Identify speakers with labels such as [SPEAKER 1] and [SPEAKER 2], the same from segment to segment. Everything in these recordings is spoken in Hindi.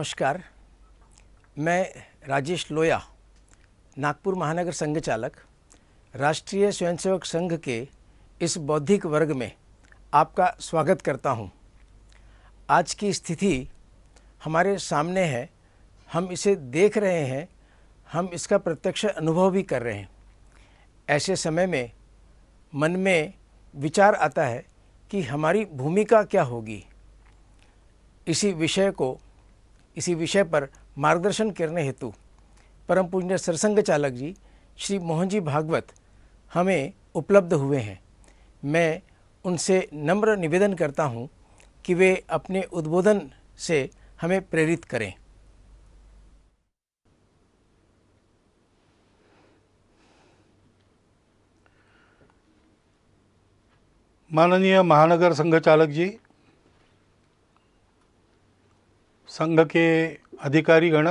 [SPEAKER 1] नमस्कार। मैं राजेश लोया, नागपुर महानगर संघ चालक, राष्ट्रीय स्वयंसेवक संघ के इस बौद्धिक वर्ग में आपका स्वागत करता हूं। आज की स्थिति हमारे सामने है, हम इसे देख रहे हैं, हम इसका प्रत्यक्ष अनुभव भी कर रहे हैं। ऐसे समय में मन में विचार आता है कि हमारी भूमिका क्या होगी। इसी विषय पर मार्गदर्शन करने हेतु परम पूज्य सरसंघ चालक जी श्री मोहन जी भागवत हमें उपलब्ध हुए हैं। मैं उनसे नम्र निवेदन करता हूं कि वे अपने उद्बोधन से हमें प्रेरित करें।
[SPEAKER 2] माननीय महानगर संघ चालक जी, संघ के अधिकारी गण,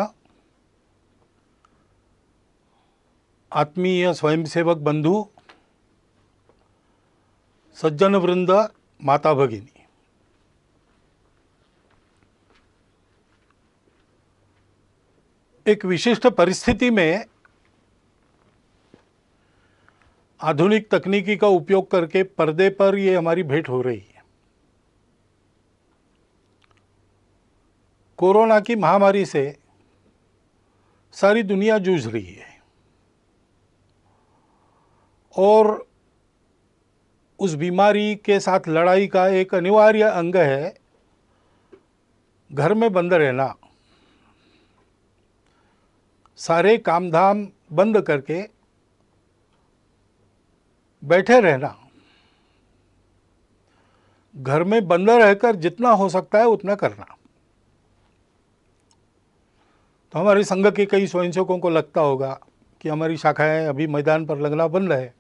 [SPEAKER 2] आत्मीय स्वयंसेवक बंधु, सज्जन वृंद, माता भगिनी, एक विशिष्ट परिस्थिति में आधुनिक तकनीकी का उपयोग करके पर्दे पर ये हमारी भेंट हो रही है। कोरोना की महामारी से सारी दुनिया जूझ रही है और उस बीमारी के साथ लड़ाई का एक अनिवार्य अंग है घर में बंद रहना, सारे कामधाम बंद करके बैठे रहना, घर में बंद रहकर जितना हो सकता है उतना करना। तो हमारे संघ के कई स्वयंसेवकों को लगता होगा कि हमारी शाखाएं अभी मैदान पर लगना बंद है,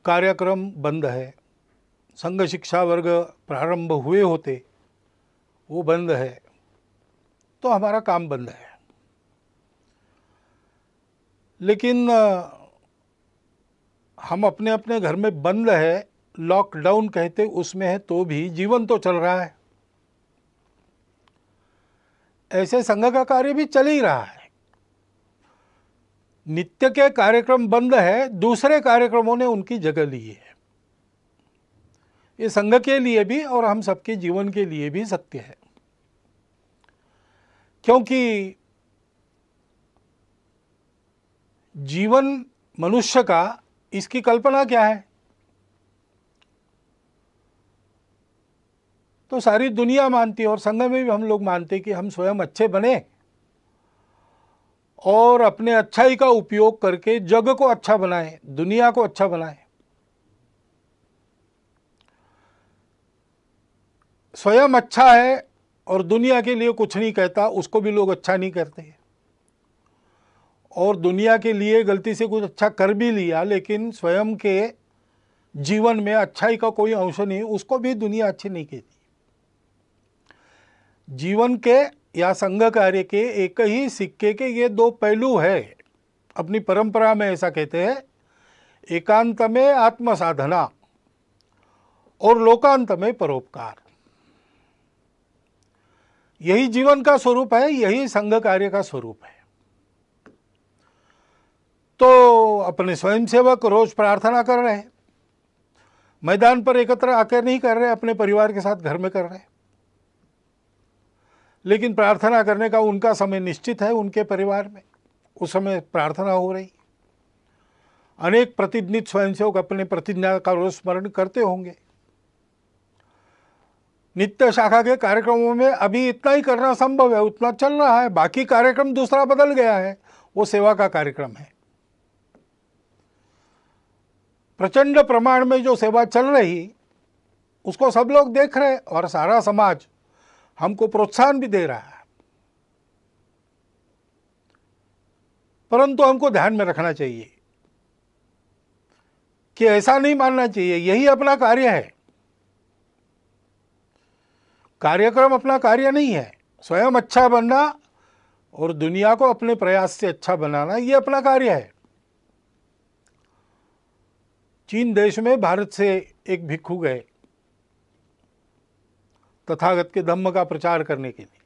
[SPEAKER 2] कार्यक्रम बंद है, संघ शिक्षा वर्ग प्रारंभ हुए होते वो बंद है, तो हमारा काम बंद है। लेकिन हम अपने अपने घर में बंद है, लॉकडाउन कहते उसमें है, तो भी जीवन तो चल रहा है। ऐसे संघ का कार्य भी चल ही रहा है। नित्य के कार्यक्रम बंद है, दूसरे कार्यक्रमों ने उनकी जगह ली है। ये संघ के लिए भी और हम सबके जीवन के लिए भी सत्य है, क्योंकि जीवन मनुष्य का, इसकी कल्पना क्या है? तो सारी दुनिया मानती है और संघ में भी हम लोग मानते हैं कि हम स्वयं अच्छे बने और अपने अच्छाई का उपयोग करके जग को अच्छा बनाएं, दुनिया को अच्छा बनाएं। स्वयं अच्छा है और दुनिया के लिए कुछ नहीं कहता, उसको भी लोग अच्छा नहीं करते। और दुनिया के लिए गलती से कुछ अच्छा कर भी लिया, लेकिन स्वयं के जीवन में अच्छाई का कोई अंश नहीं, उसको भी दुनिया अच्छी नहीं कहती। जीवन के या संघ कार्य के एक ही सिक्के के ये दो पहलू है। अपनी परंपरा में ऐसा कहते हैं, एकांत में आत्म साधना और लोकांत में परोपकार। यही जीवन का स्वरूप है, यही संघ कार्य का स्वरूप है। तो अपने स्वयंसेवक रोज प्रार्थना कर रहे हैं, मैदान पर एकत्र आकर नहीं कर रहे, अपने परिवार के साथ घर में कर रहे हैं। लेकिन प्रार्थना करने का उनका समय निश्चित है, उनके परिवार में उस समय प्रार्थना हो रही। अनेक प्रतिनिधित स्वयंसेवक अपने प्रतिज्ञा का रोज स्मरण करते होंगे। नित्य शाखा के कार्यक्रमों में अभी इतना ही करना संभव है, उतना चल रहा है। बाकी कार्यक्रम दूसरा बदल गया है, वो सेवा का कार्यक्रम है। प्रचंड प्रमाण में जो सेवा चल रही उसको सब लोग देख रहे और सारा समाज हमको प्रोत्साहन भी दे रहा है। परंतु हमको ध्यान में रखना चाहिए कि ऐसा नहीं मानना चाहिए यही अपना कार्य है। कार्यक्रम अपना कार्य नहीं है। स्वयं अच्छा बनना और दुनिया को अपने प्रयास से अच्छा बनाना, ये अपना कार्य है। चीन देश में भारत से एक भिक्षु गए, तथागत के धम्म का प्रचार करने के लिए।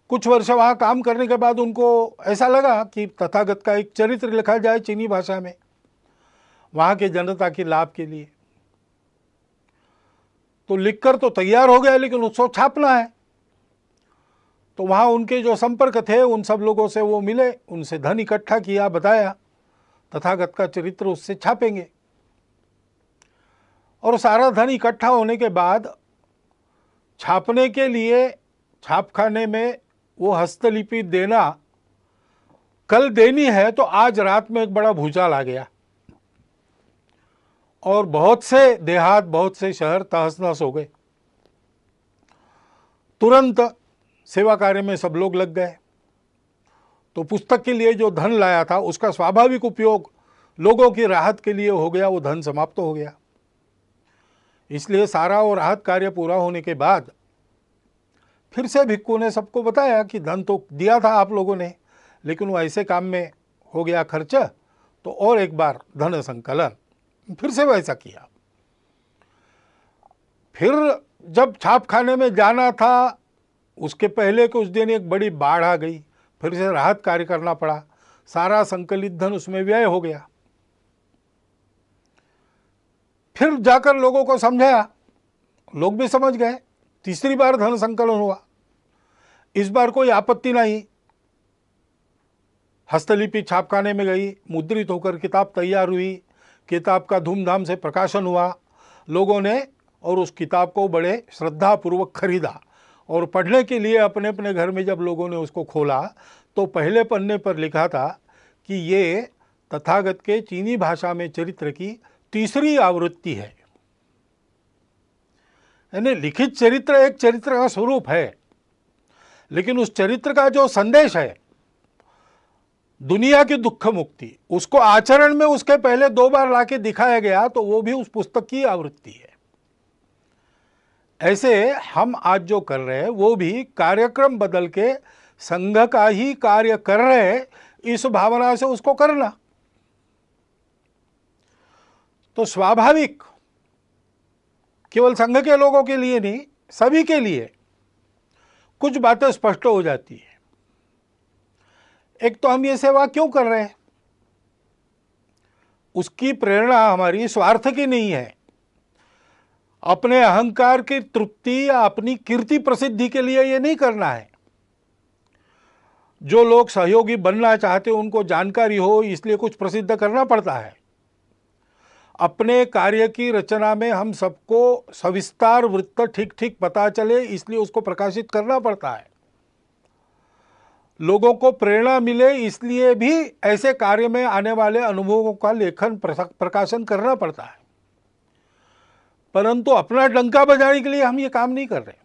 [SPEAKER 2] कुछ वर्ष वहाँ काम करने के बाद उनको ऐसा लगा कि तथागत का एक चरित्र लिखा जाए चीनी भाषा में, वहाँ के जनता के लाभ के लिए। तो लिखकर तो तैयार हो गया, लेकिन उसको छापना है। तो वहाँ उनके जो संपर्क थे उन सब लोगों से वो मिले, उनसे धन इकट्ठा किया, बताया तथागत का चरित्र उससे छापेंगे। और सारा धन इकट्ठा होने के बाद छापने के लिए छापखाने में वो हस्तलिपि देना, कल देनी है, तो आज रात में एक बड़ा भूचाल आ गया और बहुत से देहात, बहुत से शहर तहस नहस हो गए। तुरंत सेवा कार्य में सब लोग लग गए। तो पुस्तक के लिए जो धन लाया था उसका स्वाभाविक उपयोग लोगों की राहत के लिए हो गया, वो धन समाप्त हो गया। इसलिए सारा वो राहत कार्य पूरा होने के बाद फिर से भिक्खू ने सबको बताया कि धन तो दिया था आप लोगों ने, लेकिन वो ऐसे काम में हो गया खर्च, तो और एक बार धन संकलन। फिर से वैसा किया। फिर जब छापखाने में जाना था, उसके पहले कुछ दिन एक बड़ी बाढ़ आ गई, फिर से राहत कार्य करना पड़ा, सारा संकलित धन उसमें व्यय हो गया। फिर जाकर लोगों को समझाया, लोग भी समझ गए। तीसरी बार धन संकलन हुआ, इस बार कोई आपत्ति नहीं। हस्तलिपि छापखाने में गई, मुद्रित होकर किताब तैयार हुई, किताब का धूमधाम से प्रकाशन हुआ लोगों ने, और उस किताब को बड़े श्रद्धापूर्वक खरीदा। और पढ़ने के लिए अपने अपने घर में जब लोगों ने उसको खोला तो पहले पन्ने पर लिखा था कि ये तथागत के चीनी भाषा में चरित्र की तीसरी आवृत्ति है। यानी लिखित चरित्र एक चरित्र का स्वरूप है, लेकिन उस चरित्र का जो संदेश है दुनिया की दुख मुक्ति, उसको आचरण में उसके पहले 2 बार लाके दिखाया गया, तो वो भी उस पुस्तक की आवृत्ति है। ऐसे हम आज जो कर रहे हैं वो भी कार्यक्रम बदल के संघ का ही कार्य कर रहे हैं, इस भावना से उसको करना। तो स्वाभाविक केवल संघ के लोगों के लिए नहीं, सभी के लिए कुछ बातें स्पष्ट हो जाती है। एक तो हम ये सेवा क्यों कर रहे हैं, उसकी प्रेरणा हमारी स्वार्थ की नहीं है, अपने अहंकार की तृप्ति या अपनी कीर्ति प्रसिद्धि के लिए ये नहीं करना है। जो लोग सहयोगी बनना चाहते हैं उनको जानकारी हो, इसलिए कुछ प्रसिद्ध करना पड़ता है। अपने कार्य की रचना में हम सबको सविस्तार वृत्त ठीक ठीक पता चले, इसलिए उसको प्रकाशित करना पड़ता है। लोगों को प्रेरणा मिले, इसलिए भी ऐसे कार्य में आने वाले अनुभवों का लेखन प्रकाशन करना पड़ता है। परंतु अपना डंका बजाने के लिए हम ये काम नहीं कर रहे।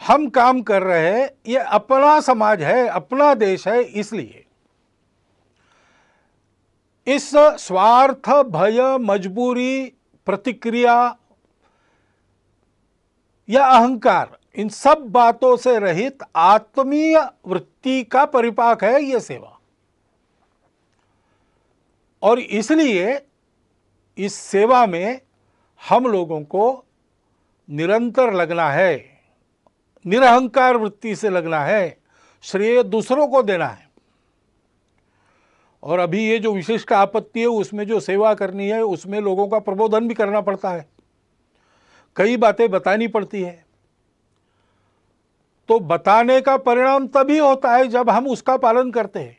[SPEAKER 2] हम काम कर रहे हैं, ये अपना समाज है, अपना देश है, इसलिए इस स्वार्थ, भय, मजबूरी, प्रतिक्रिया या अहंकार, इन सब बातों से रहित आत्मीय वृत्ति का परिपाक है ये सेवा। और इसलिए इस सेवा में हम लोगों को निरंतर लगना है, निरहंकार वृत्ति से लगना है, श्रेय दूसरों को देना है। और अभी ये जो विशिष्ट आपत्ति है उसमें जो सेवा करनी है उसमें लोगों का प्रबोधन भी करना पड़ता है, कई बातें बतानी पड़ती है। तो बताने का परिणाम तभी होता है जब हम उसका पालन करते हैं।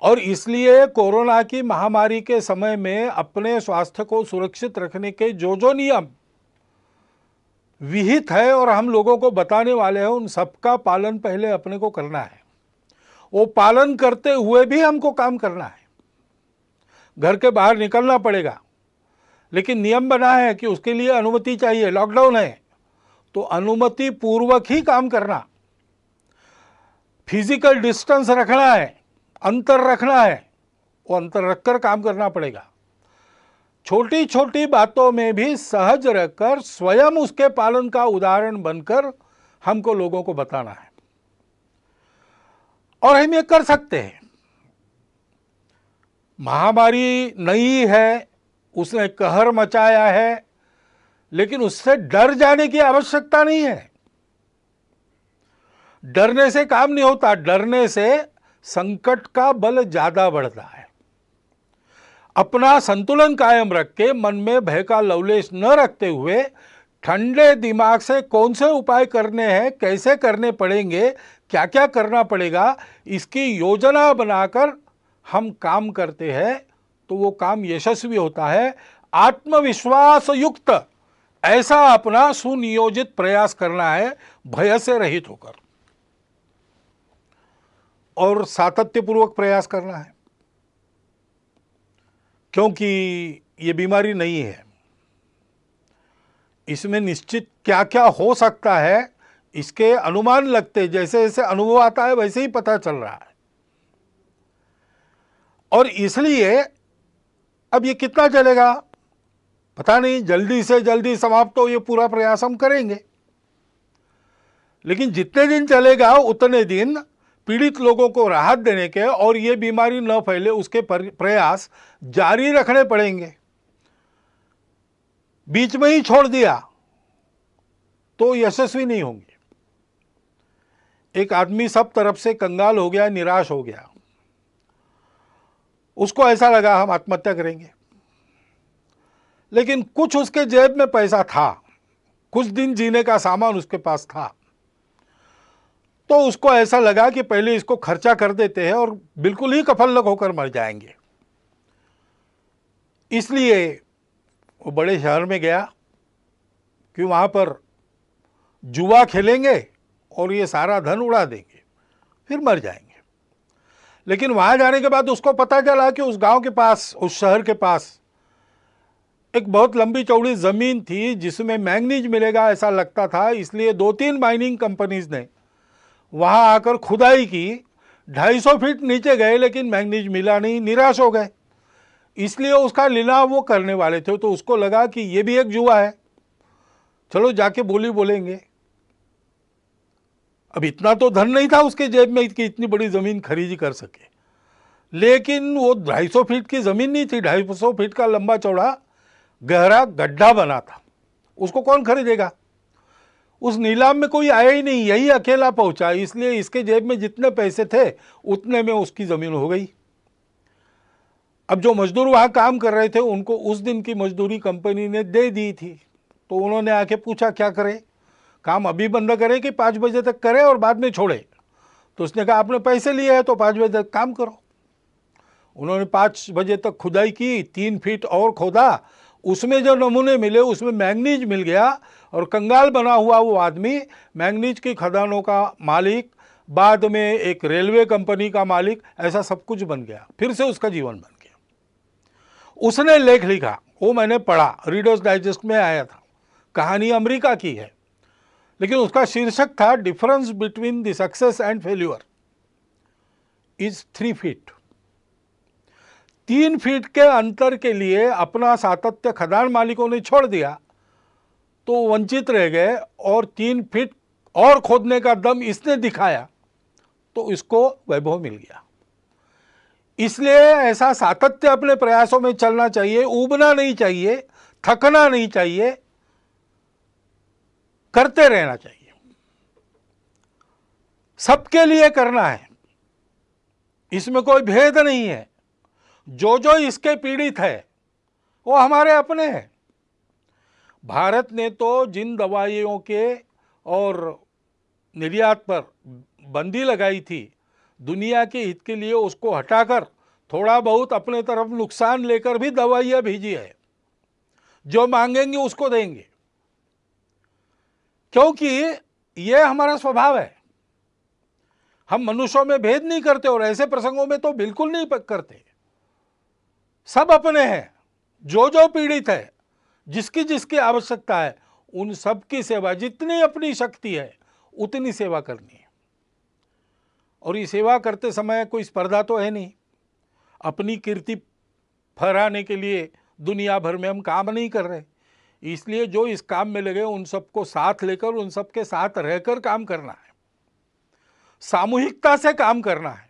[SPEAKER 2] और इसलिए कोरोना की महामारी के समय में अपने स्वास्थ्य को सुरक्षित रखने के जो जो नियम विहित है और हम लोगों को बताने वाले हैं, उन सबका पालन पहले अपने को करना है। वो पालन करते हुए भी हमको काम करना है। घर के बाहर निकलना पड़ेगा, लेकिन नियम बना है कि उसके लिए अनुमति चाहिए। लॉकडाउन है तो अनुमति पूर्वक ही काम करना, फिजिकल डिस्टेंस रखना है, अंतर रखना है, वो अंतर रखकर काम करना पड़ेगा। छोटी छोटी बातों में भी सहज रहकर स्वयं उसके पालन का उदाहरण बनकर हमको लोगों को बताना है। और हम ये कर सकते हैं। महामारी नई है, उसने कहर मचाया है, लेकिन उससे डर जाने की आवश्यकता नहीं है। डरने से काम नहीं होता, डरने से संकट का बल ज्यादा बढ़ता है। अपना संतुलन कायम रख के मन में भय का लवलेश न रखते हुए ठंडे दिमाग से कौन से उपाय करने हैं, कैसे करने पड़ेंगे, क्या क्या करना पड़ेगा, इसकी योजना बनाकर हम काम करते हैं तो वो काम यशस्वी होता है। आत्मविश्वास युक्त ऐसा अपना सुनियोजित प्रयास करना है, भय से रहित होकर, और सातत्यपूर्वक प्रयास करना है, क्योंकि ये बीमारी नहीं है। इसमें निश्चित क्या क्या हो सकता है इसके अनुमान लगते, जैसे जैसे अनुभव आता है वैसे ही पता चल रहा है। और इसलिए अब ये कितना चलेगा पता नहीं, जल्दी से जल्दी समाप्त हो ये पूरा प्रयास हम करेंगे, लेकिन जितने दिन चलेगा उतने दिन पीड़ित लोगों को राहत देने के और ये बीमारी न फैले उसके प्रयास जारी रखने पड़ेंगे। बीच में ही छोड़ दिया तो यशस्वी नहीं होंगे। एक आदमी सब तरफ से कंगाल हो गया, निराश हो गया, उसको ऐसा लगा हम आत्महत्या करेंगे, लेकिन कुछ उसके जेब में पैसा था, कुछ दिन जीने का सामान उसके पास था, तो उसको ऐसा लगा कि पहले इसको खर्चा कर देते हैं और बिल्कुल ही कफलक होकर मर जाएंगे। इसलिए वो बड़े शहर में गया कि वहां पर जुआ खेलेंगे और ये सारा धन उड़ा देंगे, फिर मर जाएंगे। लेकिन वहां जाने के बाद उसको पता चला कि उस गांव के पास, उस शहर के पास एक बहुत लंबी चौड़ी जमीन थी जिसमें मैंगनीज मिलेगा ऐसा लगता था। इसलिए 2-3 माइनिंग कंपनीज ने वहां आकर खुदाई की, 250 फीट नीचे गए लेकिन मैंगनीज मिला नहीं, निराश हो गए। इसलिए उसका लीलाव वो करने वाले थे, तो उसको लगा कि ये भी एक जुआ है, चलो जाके बोली बोलेंगे। अब इतना तो धन नहीं था उसके जेब में कि इतनी बड़ी जमीन खरीदी कर सके, लेकिन वो 250 फीट की जमीन नहीं थी, 250 फीट का लंबा चौड़ा गहरा गड्ढा बना था, उसको कौन खरीदेगा। उस नीलाम में कोई आया ही नहीं, यही अकेला पहुंचा, इसलिए इसके जेब में जितने पैसे थे उतने में उसकी जमीन हो गई। अब जो मजदूर वहां काम कर रहे थे उनको उस दिन की मजदूरी कंपनी ने दे दी थी, तो उन्होंने आके पूछा क्या करें, काम अभी बंद करें कि 5 बजे तक करें और बाद में छोड़े। तो उसने कहा आपने पैसे लिए हैं तो 5 बजे तक काम करो। उन्होंने 5 बजे तक खुदाई की, 3 फीट और खोदा, उसमें जो नमूने मिले उसमें मैंगनीज मिल गया, और कंगाल बना हुआ वो आदमी मैंगनीज की खदानों का मालिक, बाद में एक रेलवे कंपनी का मालिक, ऐसा सब कुछ बन गया। फिर से उसका जीवन बन गया। उसने लेख लिखा, वो मैंने पढ़ा, रीडर्स डाइजेस्ट में आया था, कहानी अमेरिका की है, लेकिन उसका शीर्षक था difference between the success and failure is 3 feet. 3 feet के अंतर के लिए अपना सातत्य खदान मालिकों ने छोड़ दिया तो वंचित रह गए, और 3 फीट और खोदने का दम इसने दिखाया तो इसको वैभव मिल गया। इसलिए ऐसा सातत्य अपने प्रयासों में चलना चाहिए, ऊबना नहीं चाहिए, थकना नहीं चाहिए, करते रहना चाहिए, सबके लिए करना है, इसमें कोई भेद नहीं है। जो जो इसके पीड़ित है वो हमारे अपने हैं। भारत ने तो जिन दवाइयों के और निर्यात पर बंदी लगाई थी, दुनिया के हित के लिए उसको हटाकर थोड़ा बहुत अपने तरफ नुकसान लेकर भी दवाइयाँ भेजी है। जो मांगेंगे उसको देंगे, क्योंकि ये हमारा स्वभाव है। हम मनुष्यों में भेद नहीं करते, और ऐसे प्रसंगों में तो बिल्कुल नहीं करते। सब अपने हैं, जो जो पीड़ित है, जिसकी जिसकी आवश्यकता है, उन सब की सेवा, जितनी अपनी शक्ति है उतनी सेवा करनी है। और ये सेवा करते समय कोई स्पर्धा तो है नहीं, अपनी कीर्ति फहराने के लिए दुनिया भर में हम काम नहीं कर रहे। इसलिए जो इस काम में लगे उन सबको साथ लेकर, उन सबके साथ रहकर काम करना है, सामूहिकता से काम करना है।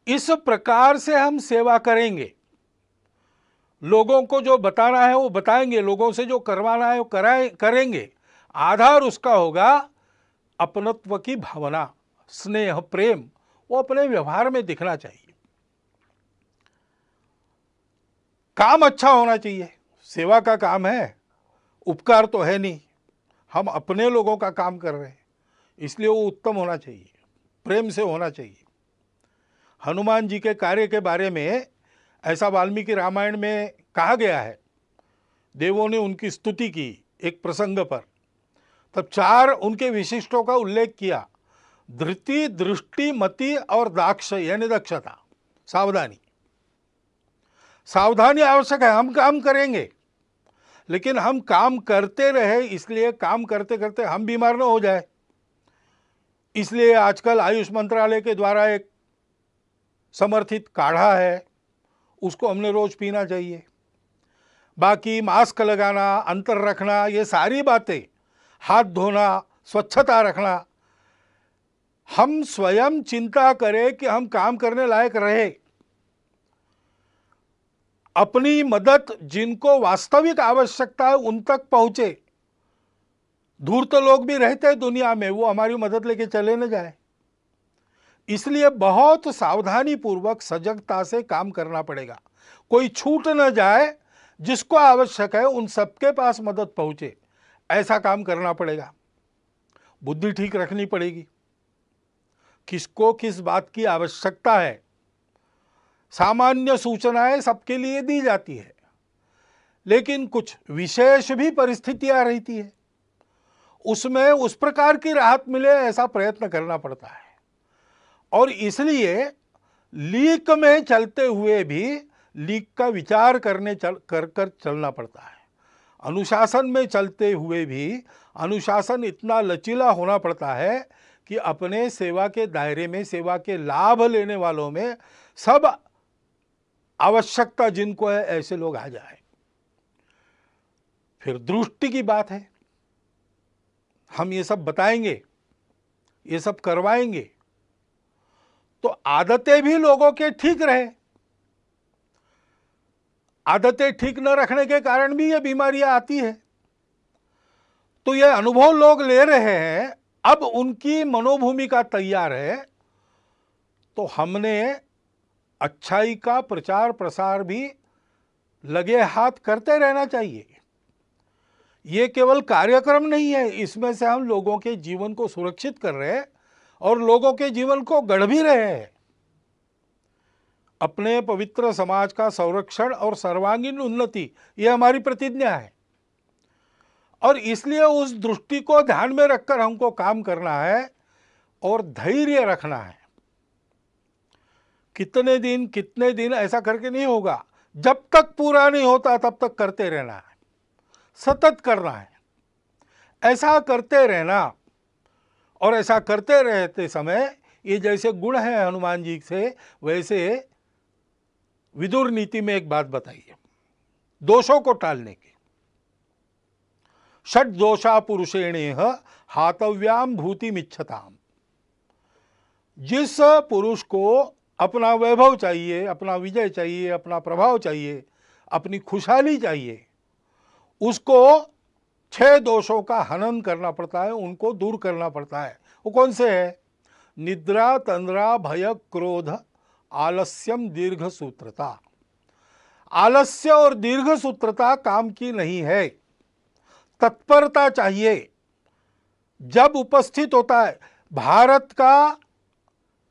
[SPEAKER 2] इस प्रकार से हम सेवा करेंगे, लोगों को जो बताना है वो बताएंगे, लोगों से जो करवाना है वो करेंगे। आधार उसका होगा अपनत्व की भावना, स्नेह, प्रेम, वो अपने व्यवहार में दिखना चाहिए। काम अच्छा होना चाहिए, सेवा का काम है, उपकार तो है नहीं, हम अपने लोगों का काम कर रहे हैं, इसलिए वो उत्तम होना चाहिए, प्रेम से होना चाहिए। हनुमान जी के कार्य के बारे में ऐसा वाल्मीकि रामायण में कहा गया है, देवों ने उनकी स्तुति की एक प्रसंग पर, तब 4 उनके विशिष्टों का उल्लेख किया। धृति, दृष्टि, मति और दाक्ष यानी दक्षता, सावधानी। सावधानी आवश्यक है, हम काम करेंगे लेकिन हम काम करते रहे, इसलिए काम करते करते हम बीमार न हो जाए। इसलिए आजकल आयुष मंत्रालय के द्वारा एक समर्थित काढ़ा है, उसको हमने रोज पीना चाहिए। बाकी मास्क लगाना, अंतर रखना, ये सारी बातें, हाथ धोना, स्वच्छता रखना, हम स्वयं चिंता करें कि हम काम करने लायक रहे। अपनी मदद जिनको वास्तविक आवश्यकता है उन तक पहुंचे। दूर तो लोग भी रहते हैं दुनिया में, वो हमारी मदद लेके चले न जाए। इसलिए बहुत सावधानी पूर्वक सजगता से काम करना पड़ेगा, कोई छूट न जाए, जिसको आवश्यक है उन सबके पास मदद पहुंचे, ऐसा काम करना पड़ेगा। बुद्धि ठीक रखनी पड़ेगी, किसको किस बात की आवश्यकता है। सामान्य सूचनाएं सबके लिए दी जाती है, लेकिन कुछ विशेष भी परिस्थितियां रहती है, उसमें उस प्रकार की राहत मिले ऐसा प्रयत्न करना पड़ता है। और इसलिए लीक में चलते हुए भी लीक का विचार कर चलना पड़ता है। अनुशासन में चलते हुए भी अनुशासन इतना लचीला होना पड़ता है कि अपने सेवा के दायरे में, सेवा के लाभ लेने वालों में सब आवश्यकता जिनको है ऐसे लोग आ जाए। फिर दृष्टि की बात है, हम ये सब बताएंगे, ये सब करवाएंगे तो आदतें भी लोगों के ठीक रहे। आदतें ठीक न रखने के कारण भी ये बीमारियां आती है। तो ये अनुभव लोग ले रहे हैं, अब उनकी मनोभूमिका तैयार है, तो हमने अच्छाई का प्रचार प्रसार भी लगे हाथ करते रहना चाहिए। ये केवल कार्यक्रम नहीं है, इसमें से हम लोगों के जीवन को सुरक्षित कर रहे हैं और लोगों के जीवन को गढ़ भी रहे हैं। अपने पवित्र समाज का संरक्षण और सर्वांगीण उन्नति, ये हमारी प्रतिज्ञा है और इसलिए उस दृष्टि को ध्यान में रखकर हमको काम करना है और धैर्य रखना है। कितने दिन ऐसा करके नहीं होगा, जब तक पूरा नहीं होता तब तक करते रहना है, सतत करना है। ऐसा करते रहना और ऐसा करते रहते समय ये जैसे गुण है हनुमान जी से, वैसे विदुर नीति में एक बात बताइए दोषों को टालने की। षट दोषा पुरुषेणेह हातव्याम भूतिमिच्छताम। जिस पुरुष को अपना वैभव चाहिए, अपना विजय चाहिए, अपना प्रभाव चाहिए, अपनी खुशहाली चाहिए, उसको 6 दोषों का हनन करना पड़ता है, उनको दूर करना पड़ता है। वो कौन से है? निद्रा, तंद्रा, भय, क्रोध, आलस्यम, दीर्घ सूत्रता। आलस्य और दीर्घ सूत्रता काम की नहीं है, तत्परता चाहिए। जब उपस्थित होता है, भारत का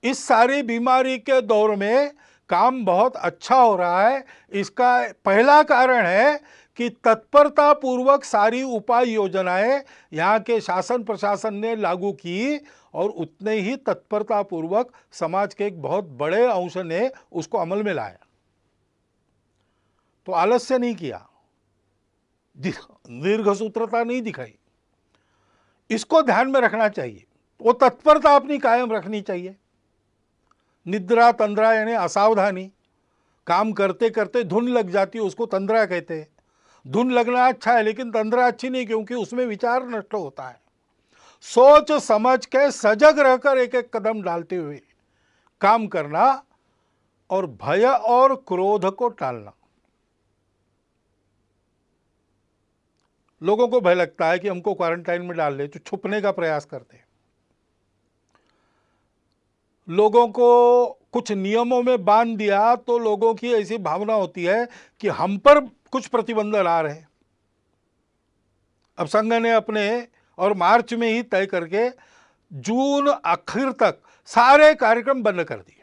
[SPEAKER 2] इस सारी बीमारी के दौर में काम बहुत अच्छा हो रहा है, इसका पहला कारण है कि तत्परता पूर्वक सारी उपाय योजनाएं यहाँ के शासन प्रशासन ने लागू की और उतने ही तत्परता पूर्वक समाज के एक बहुत बड़े अंश ने उसको अमल में लाया। तो आलस्य नहीं किया, दीर्घ सूत्रता नहीं दिखाई, इसको ध्यान में रखना चाहिए। वो तत्परता अपनी कायम रखनी चाहिए। निद्रा, तंद्रा यानी असावधानी, काम करते करते धुन लग जाती है, उसको तंद्रा कहते हैं। धुन लगना अच्छा है लेकिन तंद्रा अच्छी नहीं, क्योंकि उसमें विचार नष्ट होता है। सोच समझ के सजग रहकर एक एक कदम डालते हुए काम करना और भय और क्रोध को टालना। लोगों को भय लगता है कि हमको क्वारंटाइन में डाल ले, तो छुपने का प्रयास करते हैं। लोगों को कुछ नियमों में बांध दिया तो लोगों की ऐसी भावना होती है कि हम पर कुछ प्रतिबंध ला रहे हैं। अब संघ ने अपने और मार्च में ही तय करके जून आखिर तक सारे कार्यक्रम बंद कर दिए।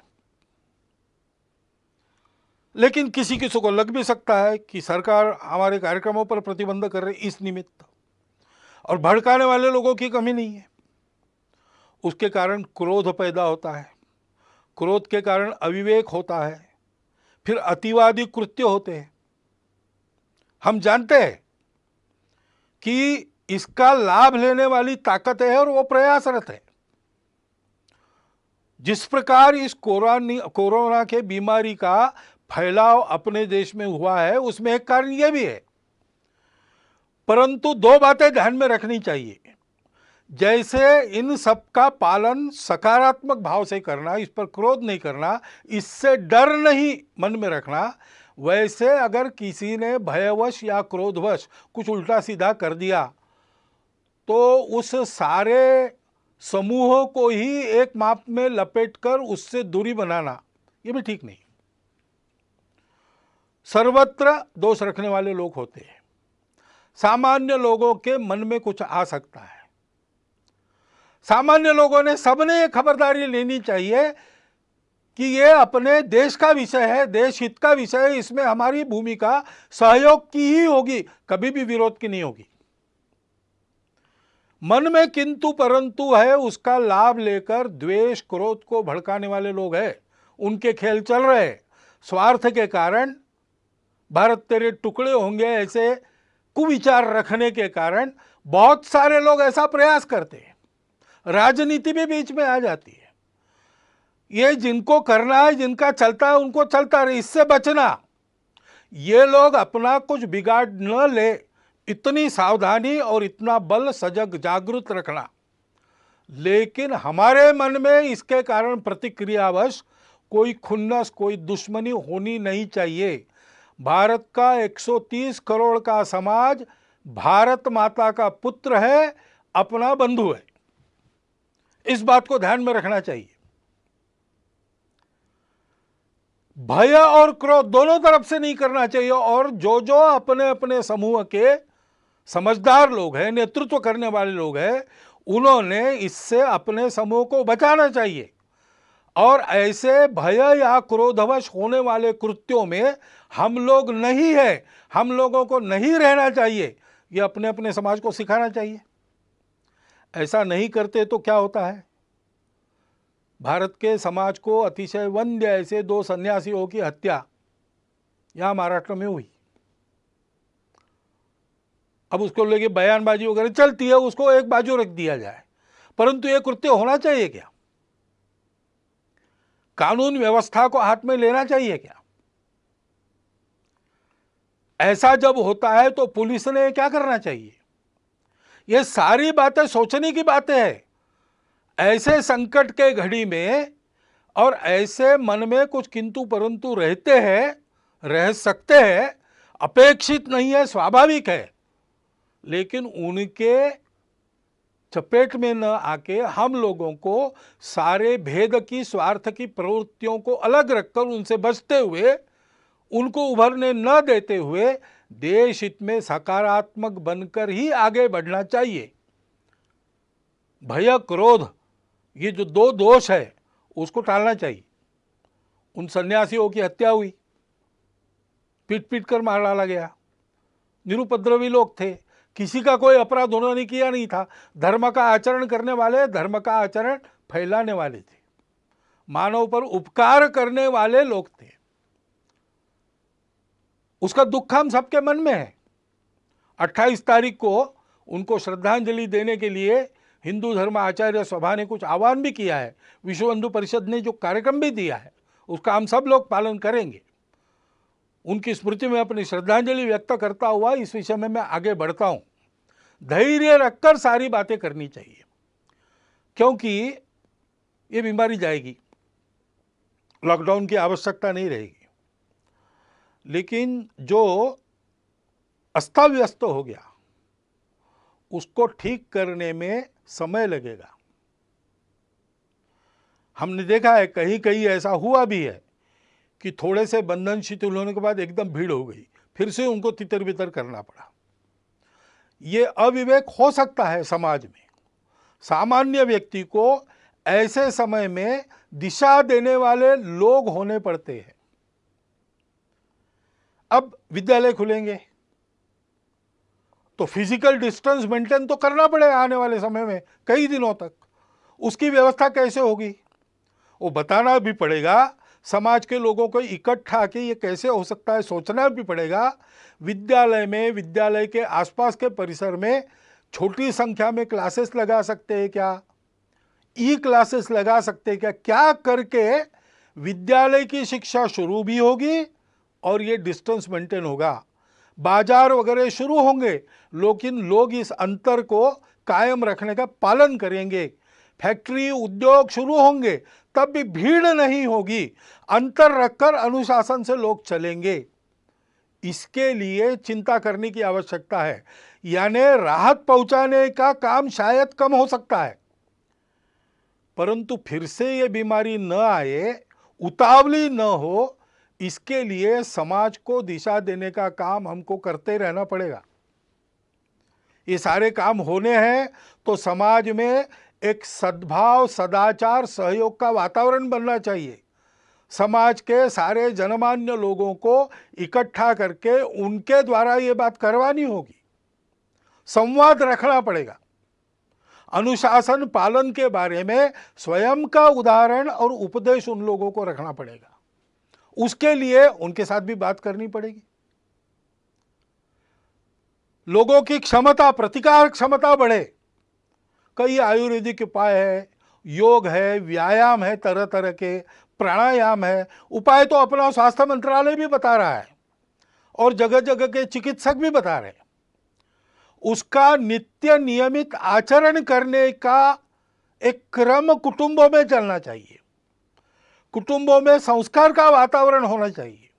[SPEAKER 2] लेकिन किसी किसी को लग भी सकता है कि सरकार हमारे कार्यक्रमों पर प्रतिबंध कर रही इस निमित्त, और भड़काने वाले लोगों की कमी नहीं है। उसके कारण क्रोध पैदा होता है, क्रोध के कारण अविवेक होता है, फिर अतिवादी कृत्य होते हैं। हम जानते हैं कि इसका लाभ लेने वाली ताकत है और वो प्रयासरत है। जिस प्रकार इस कोरोना के बीमारी का फैलाव अपने देश में हुआ है, उसमें एक कारण यह भी है। परंतु दो बातें ध्यान में रखनी चाहिए। जैसे इन सब का पालन सकारात्मक भाव से करना, इस पर क्रोध नहीं करना, इससे डर नहीं मन में रखना, वैसे अगर किसी ने भयवश या क्रोधवश कुछ उल्टा सीधा कर दिया तो उस सारे समूह को ही एक माप में लपेटकर उससे दूरी बनाना, ये भी ठीक नहीं। सर्वत्र दोष रखने वाले लोग होते हैं। सामान्य लोगों के मन में कुछ आ सकता है। सामान्य लोगों ने सबने खबरदारी लेनी चाहिए कि ये अपने देश का विषय है, देश हित का विषय है, इसमें हमारी भूमिका सहयोग की ही होगी, कभी भी विरोध की नहीं होगी। मन में किंतु परंतु है, उसका लाभ लेकर द्वेष क्रोध को भड़काने वाले लोग हैं, उनके खेल चल रहे हैं। स्वार्थ के कारण भारत तेरे टुकड़े होंगे ऐसे कुविचार रखने के कारण बहुत सारे लोग ऐसा प्रयास करते हैं। राजनीति भी बीच में आ जाती है। ये जिनको करना है, जिनका चलता है उनको चलता रहे, इससे बचना। ये लोग अपना कुछ बिगाड़ न ले, इतनी सावधानी और इतना बल सजग जागृत रखना। लेकिन हमारे मन में इसके कारण प्रतिक्रियावश कोई खुन्नस, कोई दुश्मनी होनी नहीं चाहिए। भारत का 130 करोड़ का समाज भारत माता का पुत्र है, अपना बंधु है। इस बात को ध्यान में रखना चाहिए। भय और क्रोध दोनों तरफ से नहीं करना चाहिए। और जो जो अपने अपने समूह के समझदार लोग हैं, नेतृत्व करने वाले लोग हैं, उन्होंने इससे अपने समूह को बचाना चाहिए। और ऐसे भय या क्रोधवश होने वाले कृत्यों में हम लोग नहीं है, हम लोगों को नहीं रहना चाहिए, ये अपने अपने समाज को सिखाना चाहिए। ऐसा नहीं करते तो क्या होता है? भारत के समाज को अतिशय वंद्य ऐसे 2 सन्यासियों की हत्या यहां महाराष्ट्र में हुई। अब उसको लेके बयानबाजी वगैरह चलती है, उसको एक बाजू रख दिया जाए, परंतु यह कृत्य होना चाहिए क्या? कानून व्यवस्था को हाथ में लेना चाहिए क्या? ऐसा जब होता है तो पुलिस ने क्या करना चाहिए? ये सारी बातें सोचने की बातें हैं। ऐसे संकट के घड़ी में और ऐसे मन में कुछ किंतु परंतु रहते हैं, रह सकते हैं, अपेक्षित नहीं है, स्वाभाविक है। लेकिन उनके चपेट में न आके हम लोगों को सारे भेद की, स्वार्थ की प्रवृत्तियों को अलग रखकर उनसे बचते हुए, उनको उभरने न देते हुए देश हित में सकारात्मक बनकर ही आगे बढ़ना चाहिए। भय क्रोध ये जो 2 दोष है उसको टालना चाहिए। उन सन्यासियों की हत्या हुई, पीट पीट कर मार डाला गया, निरुपद्रवी लोग थे, किसी का कोई अपराध उन्होंने किया नहीं था। धर्म का आचरण करने वाले, धर्म का आचरण फैलाने वाले थे, मानव पर उपकार करने वाले लोग थे। उसका दुख हम सबके मन में है। 28 तारीख को उनको श्रद्धांजलि देने के लिए हिंदू धर्म आचार्य सभा ने कुछ आह्वान भी किया है। विश्व हिंदू परिषद ने जो कार्यक्रम भी दिया है उसका हम सब लोग पालन करेंगे। उनकी स्मृति में अपनी श्रद्धांजलि व्यक्त करता हुआ इस विषय में मैं आगे बढ़ता हूं। धैर्य रखकर सारी बातें करनी चाहिए, क्योंकि ये बीमारी जाएगी, लॉकडाउन की आवश्यकता नहीं रहेगी। लेकिन जो अस्ताव्यस्त हो गया, उसको ठीक करने में समय लगेगा। हमने देखा है कहीं कहीं ऐसा हुआ भी है कि थोड़े से बंधन शिथिल होने के बाद एकदम भीड़ हो गई, फिर से उनको तितर बितर करना पड़ा। ये अविवेक हो सकता है समाज में। सामान्य व्यक्ति को ऐसे समय में दिशा देने वाले लोग होने पड़ते हैं। अब विद्यालय खुलेंगे तो फिजिकल डिस्टेंस मेंटेन तो करना पड़ेगा आने वाले समय में कई दिनों तक। उसकी व्यवस्था कैसे होगी वो बताना भी पड़ेगा। समाज के लोगों को इकट्ठा के ये कैसे हो सकता है सोचना भी पड़ेगा। विद्यालय में, विद्यालय के आसपास के परिसर में छोटी संख्या में क्लासेस लगा सकते हैं क्या, ई क्लासेस लगा सकते हैं क्या, क्या करके विद्यालय की शिक्षा शुरू भी होगी और ये डिस्टेंस मेंटेन होगा। बाजार वगैरह शुरू होंगे लेकिन लोग इस अंतर को कायम रखने का पालन करेंगे। फैक्ट्री उद्योग शुरू होंगे तब भी भीड़ नहीं होगी, अंतर रखकर अनुशासन से लोग चलेंगे। इसके लिए चिंता करने की आवश्यकता है। यानी राहत पहुंचाने का काम शायद कम हो सकता है, परंतु फिर से ये बीमारी न आए, उतावली न हो, इसके लिए समाज को दिशा देने का काम हमको करते रहना पड़ेगा। ये सारे काम होने हैं तो समाज में एक सद्भाव, सदाचार, सहयोग का वातावरण बनना चाहिए। समाज के सारे जनमान्य लोगों को इकट्ठा करके उनके द्वारा ये बात करवानी होगी। संवाद रखना पड़ेगा। अनुशासन पालन के बारे में स्वयं का उदाहरण और उपदेश उन लोगों को रखना पड़ेगा। उसके लिए उनके साथ भी बात करनी पड़ेगी। लोगों की क्षमता, प्रतिकार क्षमता बढ़े। कई आयुर्वेदिक उपाय है, योग है, व्यायाम है, तरह तरह के प्राणायाम है। उपाय तो अपना स्वास्थ्य मंत्रालय भी बता रहा है और जगह जगह के चिकित्सक भी बता रहे हैं। उसका नित्य नियमित आचरण करने का एक क्रम कुटुंबों में चलना चाहिए। कुटुंबों में संस्कार का वातावरण होना चाहिए।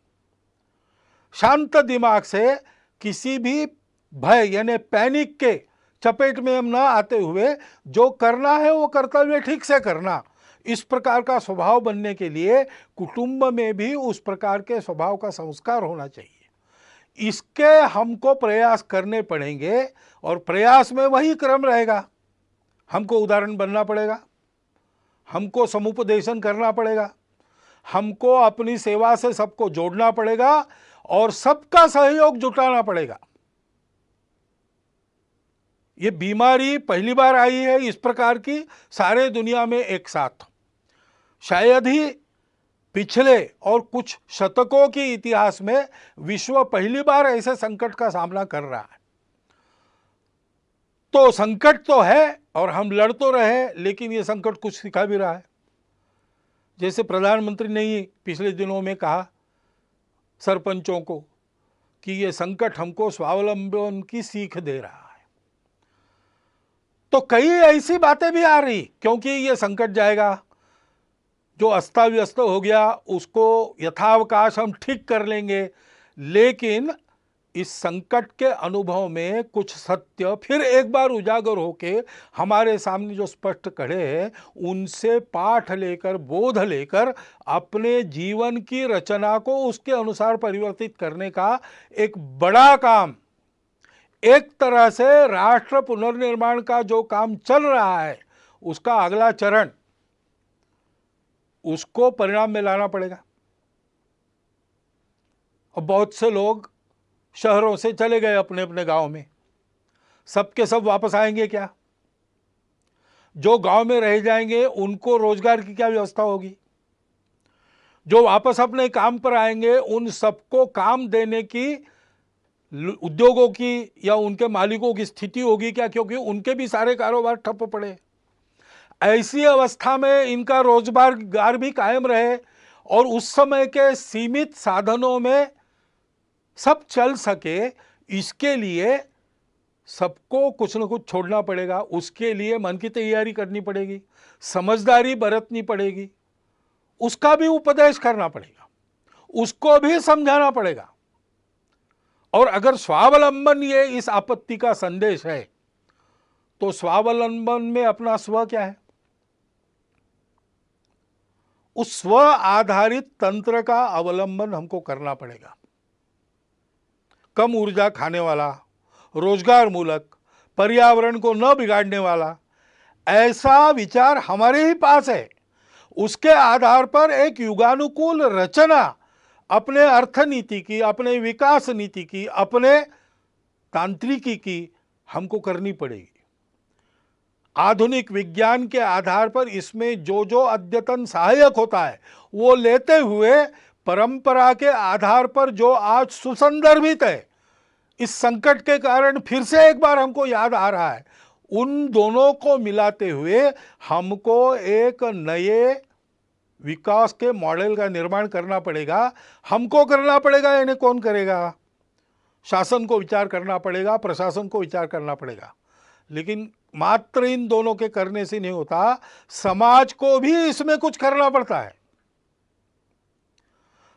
[SPEAKER 2] शांत दिमाग से किसी भी भय यानी पैनिक के चपेट में हम न आते हुए जो करना है वो करते हुए ठीक से करना, इस प्रकार का स्वभाव बनने के लिए कुटुंब में भी उस प्रकार के स्वभाव का संस्कार होना चाहिए। इसके हमको प्रयास करने पड़ेंगे और प्रयास में वही क्रम रहेगा। हमको उदाहरण बनना पड़ेगा, हमको समुपदेशन करना पड़ेगा, हमको अपनी सेवा से सबको जोड़ना पड़ेगा और सबका सहयोग जुटाना पड़ेगा। ये बीमारी पहली बार आई है इस प्रकार की सारे दुनिया में एक साथ। शायद ही पिछले और कुछ शतकों के इतिहास में विश्व पहली बार ऐसे संकट का सामना कर रहा है। तो संकट तो है और हम लड़ तो रहे, लेकिन ये संकट कुछ सिखा भी रहा है। जैसे प्रधानमंत्री ने ही पिछले दिनों में कहा सरपंचों को कि ये संकट हमको स्वावलंबन की सीख दे रहा है। तो कई ऐसी बातें भी आ रही, क्योंकि ये संकट जाएगा, जो अस्ता व्यस्त हो गया उसको यथावकाश हम ठीक कर लेंगे, लेकिन इस संकट के अनुभव में कुछ सत्य फिर एक बार उजागर होके हमारे सामने जो स्पष्ट खड़े हैं, उनसे पाठ लेकर, बोध लेकर अपने जीवन की रचना को उसके अनुसार परिवर्तित करने का एक बड़ा काम, एक तरह से राष्ट्र पुनर्निर्माण का जो काम चल रहा है उसका अगला चरण, उसको परिणाम में लाना पड़ेगा। और बहुत से लोग शहरों से चले गए अपने अपने गांव में, सबके सब वापस आएंगे क्या? जो गांव में रह जाएंगे उनको रोजगार की क्या व्यवस्था होगी? जो वापस अपने काम पर आएंगे उन सबको काम देने की उद्योगों की या उनके मालिकों की स्थिति होगी क्या? क्योंकि उनके भी सारे कारोबार ठप पड़े। ऐसी अवस्था में इनका रोजगार भी कायम रहे और उस समय के सीमित साधनों में सब चल सके, इसके लिए सबको कुछ न कुछ छोड़ना पड़ेगा। उसके लिए मन की तैयारी करनी पड़ेगी, समझदारी बरतनी पड़ेगी, उसका भी उपदेश करना पड़ेगा, उसको भी समझाना पड़ेगा। और अगर स्वावलंबन ये इस आपत्ति का संदेश है तो स्वावलंबन में अपना स्व क्या है? उस स्व आधारित तंत्र का अवलंबन हमको करना पड़ेगा। कम ऊर्जा खाने वाला, रोजगार मूलक, पर्यावरण को न बिगाड़ने वाला ऐसा विचार हमारे ही पास है। उसके आधार पर एक युगानुकूल रचना अपने अर्थनीति की, अपने विकास नीति की, अपने तांत्रिकी की हमको करनी पड़ेगी। आधुनिक विज्ञान के आधार पर इसमें जो जो अद्यतन सहायक होता है वो लेते हुए परंपरा के आधार पर जो आज सुसंदर्भित है, इस संकट के कारण फिर से एक बार हमको याद आ रहा है, उन दोनों को मिलाते हुए हमको एक नए विकास के मॉडल का निर्माण करना पड़ेगा। हमको करना पड़ेगा, यानी कौन करेगा? शासन को विचार करना पड़ेगा, प्रशासन को विचार करना पड़ेगा। लेकिन मात्र इन दोनों के करने से नहीं होता, समाज को भी इसमें कुछ करना पड़ता है।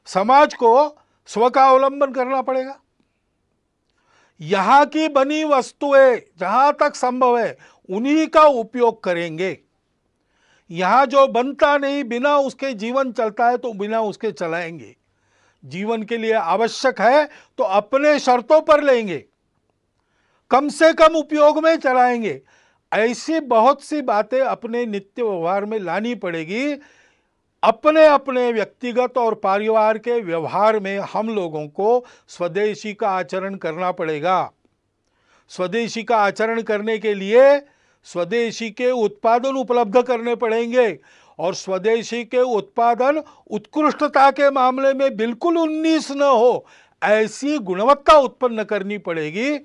[SPEAKER 2] समाज को स्व का अवलंबन करना पड़ेगा। यहां की बनी वस्तुएं जहां तक संभव है उन्हीं का उपयोग करेंगे। यहां जो बनता नहीं, बिना उसके जीवन चलता है तो बिना उसके चलाएंगे। जीवन के लिए आवश्यक है तो अपने शर्तों पर लेंगे, कम से कम उपयोग में चलाएंगे। ऐसी बहुत सी बातें अपने नित्य व्यवहार में लानी पड़ेगी। अपने अपने व्यक्तिगत और परिवार के व्यवहार में हम लोगों को स्वदेशी का आचरण करना पड़ेगा। स्वदेशी का आचरण करने के लिए स्वदेशी के उत्पादन उपलब्ध करने पड़ेंगे और स्वदेशी के उत्पादन उत्कृष्टता के मामले में बिल्कुल 19 न हो, ऐसी गुणवत्ता उत्पन्न करनी पड़ेगी।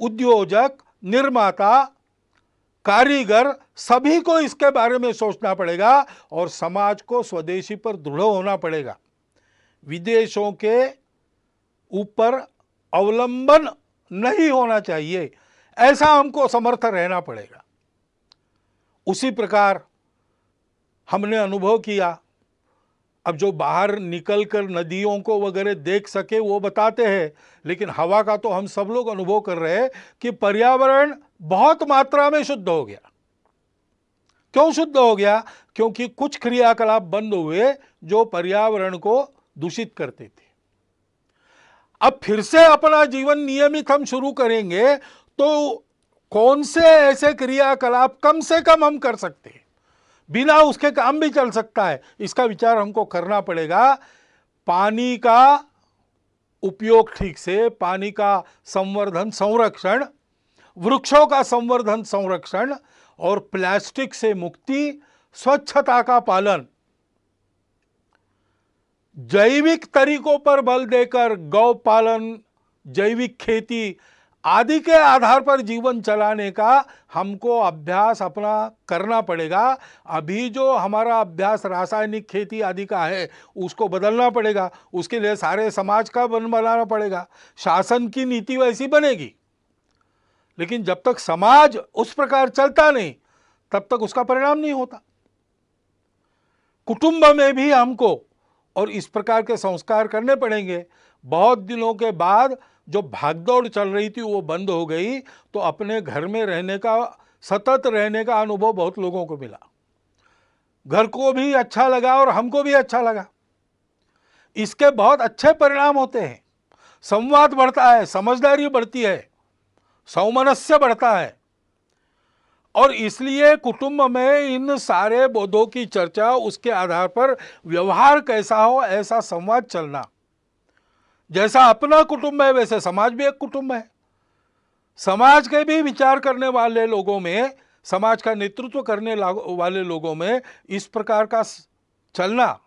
[SPEAKER 2] उद्योजक, निर्माता, कारीगर सभी को इसके बारे में सोचना पड़ेगा और समाज को स्वदेशी पर दृढ़ होना पड़ेगा। विदेशों के ऊपर अवलंबन नहीं होना चाहिए, ऐसा हमको समर्थ रहना पड़ेगा। उसी प्रकार हमने अनुभव किया, अब जो बाहर निकलकर नदियों को वगैरह देख सके वो बताते हैं, लेकिन हवा का तो हम सब लोग अनुभव कर रहे हैं कि पर्यावरण बहुत मात्रा में शुद्ध हो गया। क्यों शुद्ध हो गया? क्योंकि कुछ क्रियाकलाप बंद हुए जो पर्यावरण को दूषित करते थे। अब फिर से अपना जीवन नियमित हम शुरू करेंगे तो कौन से ऐसे क्रियाकलाप कम से कम हम कर सकते हैं, बिना उसके काम भी चल सकता है, इसका विचार हमको करना पड़ेगा। पानी का उपयोग ठीक से, पानी का संवर्धन संरक्षण, वृक्षों का संवर्धन संरक्षण और प्लास्टिक से मुक्ति, स्वच्छता का पालन, जैविक तरीकों पर बल देकर गौ पालन, जैविक खेती आदि के आधार पर जीवन चलाने का हमको अभ्यास अपना करना पड़ेगा। अभी जो हमारा अभ्यास रासायनिक खेती आदि का है उसको बदलना पड़ेगा। उसके लिए सारे समाज का बनाना पड़ेगा, शासन की नीति वैसी बनेगी। लेकिन जब तक समाज उस प्रकार चलता नहीं तब तक उसका परिणाम नहीं होता। कुटुंब में भी हमको और इस प्रकार के संस्कार करने पड़ेंगे। बहुत दिनों के बाद जो भागदौड़ चल रही थी वो बंद हो गई, तो अपने घर में रहने का, सतत रहने का अनुभव बहुत लोगों को मिला। घर को भी अच्छा लगा और हमको भी अच्छा लगा। इसके बहुत अच्छे परिणाम होते हैं। संवाद बढ़ता है, समझदारी बढ़ती है, सौमनस्य बढ़ता है और इसलिए कुटुंब में इन सारे बोधों की चर्चा, उसके आधार पर व्यवहार कैसा हो ऐसा संवाद चलना। जैसा अपना कुटुंब है वैसे समाज भी एक कुटुंब है। समाज के भी विचार करने वाले लोगों में, समाज का नेतृत्व करने वाले लोगों में इस प्रकार का चलना,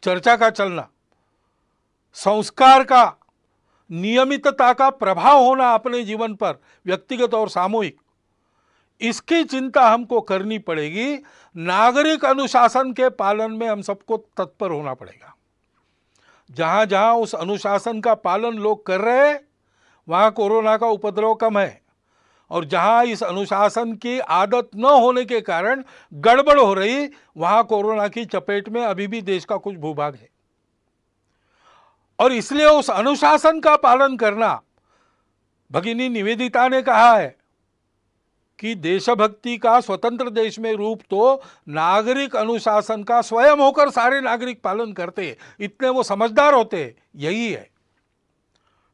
[SPEAKER 2] चर्चा का चलना, संस्कार का, नियमितता का प्रभाव होना अपने जीवन पर, व्यक्तिगत और सामूहिक, इसकी चिंता हमको करनी पड़ेगी। नागरिक अनुशासन के पालन में हम सबको तत्पर होना पड़ेगा। जहां जहां उस अनुशासन का पालन लोग कर रहे हैं वहां कोरोना का उपद्रव कम है, और जहां इस अनुशासन की आदत न होने के कारण गड़बड़ हो रही वहां कोरोना की चपेट में अभी भी देश का कुछ भूभाग है। और इसलिए उस अनुशासन का पालन करना, भगिनी निवेदिता ने कहा है कि देशभक्ति का स्वतंत्र देश में रूप तो नागरिक अनुशासन का स्वयं होकर सारे नागरिक पालन करते, इतने वो समझदार होते, यही है।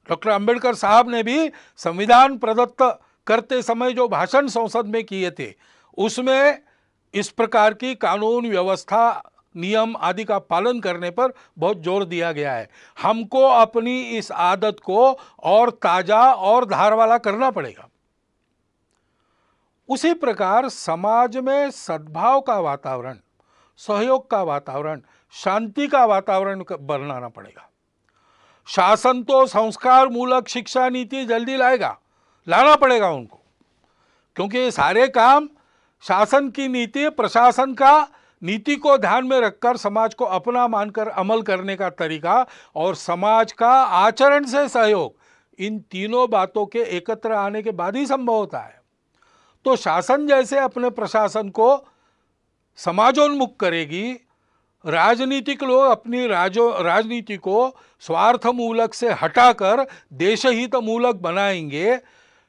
[SPEAKER 2] डॉक्टर अंबेडकर साहब ने भी संविधान प्रदत्त करते समय जो भाषण संसद में किए थे, उसमें इस प्रकार की कानून व्यवस्था, नियम आदि का पालन करने पर बहुत जोर दिया गया है। हमको अपनी इस आदत को और ताजा और धार वाला करना पड़ेगा। उसी प्रकार समाज में सद्भाव का वातावरण, सहयोग का वातावरण, शांति का वातावरण बनाना पड़ेगा। शासन तो संस्कार मूलक शिक्षा नीति जल्दी लाना पड़ेगा उनको, क्योंकि ये सारे काम शासन की नीति, प्रशासन का नीति को ध्यान में रखकर समाज को अपना मानकर अमल करने का तरीका और समाज का आचरण से सहयोग, इन तीनों बातों के एकत्र आने के बाद ही संभव होता है। तो शासन जैसे अपने प्रशासन को समाजोन्मुख करेगी, राजनीतिक लोग अपनी राजनीति को स्वार्थ मूलक से हटाकर देशहित मूलक बनाएंगे,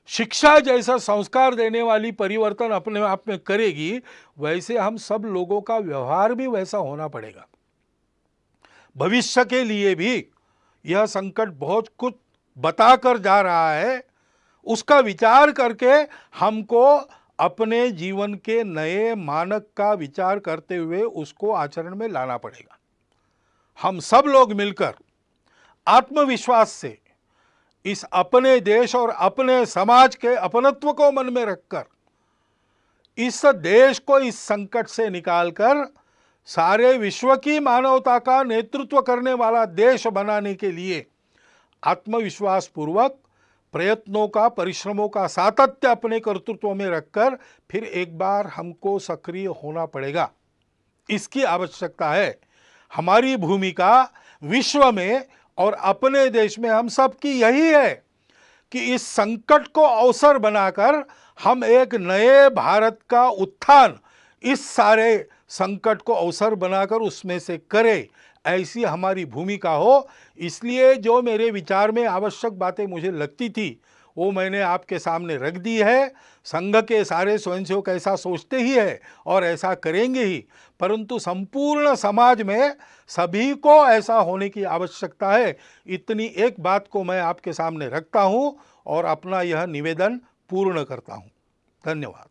[SPEAKER 2] शिक्षा जैसा संस्कार देने वाली परिवर्तन अपने आप में करेगी, वैसे हम सब लोगों का व्यवहार भी वैसा होना पड़ेगा। भविष्य के लिए भी यह संकट बहुत कुछ बताकर जा रहा है, उसका विचार करके हमको अपने जीवन के नए मानक का विचार करते हुए उसको आचरण में लाना पड़ेगा। हम सब लोग मिलकर आत्मविश्वास से इस अपने देश और अपने समाज के अपनत्व को मन में रखकर इस देश को इस संकट से निकालकर सारे विश्व की मानवता का नेतृत्व करने वाला देश बनाने के लिए आत्मविश्वास पूर्वक प्रयत्नों का, परिश्रमों का सातत्य अपने कर्तृत्व में रखकर फिर एक बार हमको सक्रिय होना पड़ेगा। इसकी आवश्यकता है। हमारी भूमिका विश्व में और अपने देश में हम सब की यही है कि इस संकट को अवसर बनाकर हम एक नए भारत का उत्थान इस सारे संकट को अवसर बनाकर उसमें से करें, ऐसी हमारी भूमिका हो। इसलिए जो मेरे विचार में आवश्यक बातें मुझे लगती थी वो मैंने आपके सामने रख दी है। संघ के सारे स्वयंसेवक ऐसा सोचते ही है और ऐसा करेंगे ही, परंतु संपूर्ण समाज में सभी को ऐसा होने की आवश्यकता है। इतनी एक बात को मैं आपके सामने रखता हूं और अपना यह निवेदन पूर्ण करता हूं। धन्यवाद।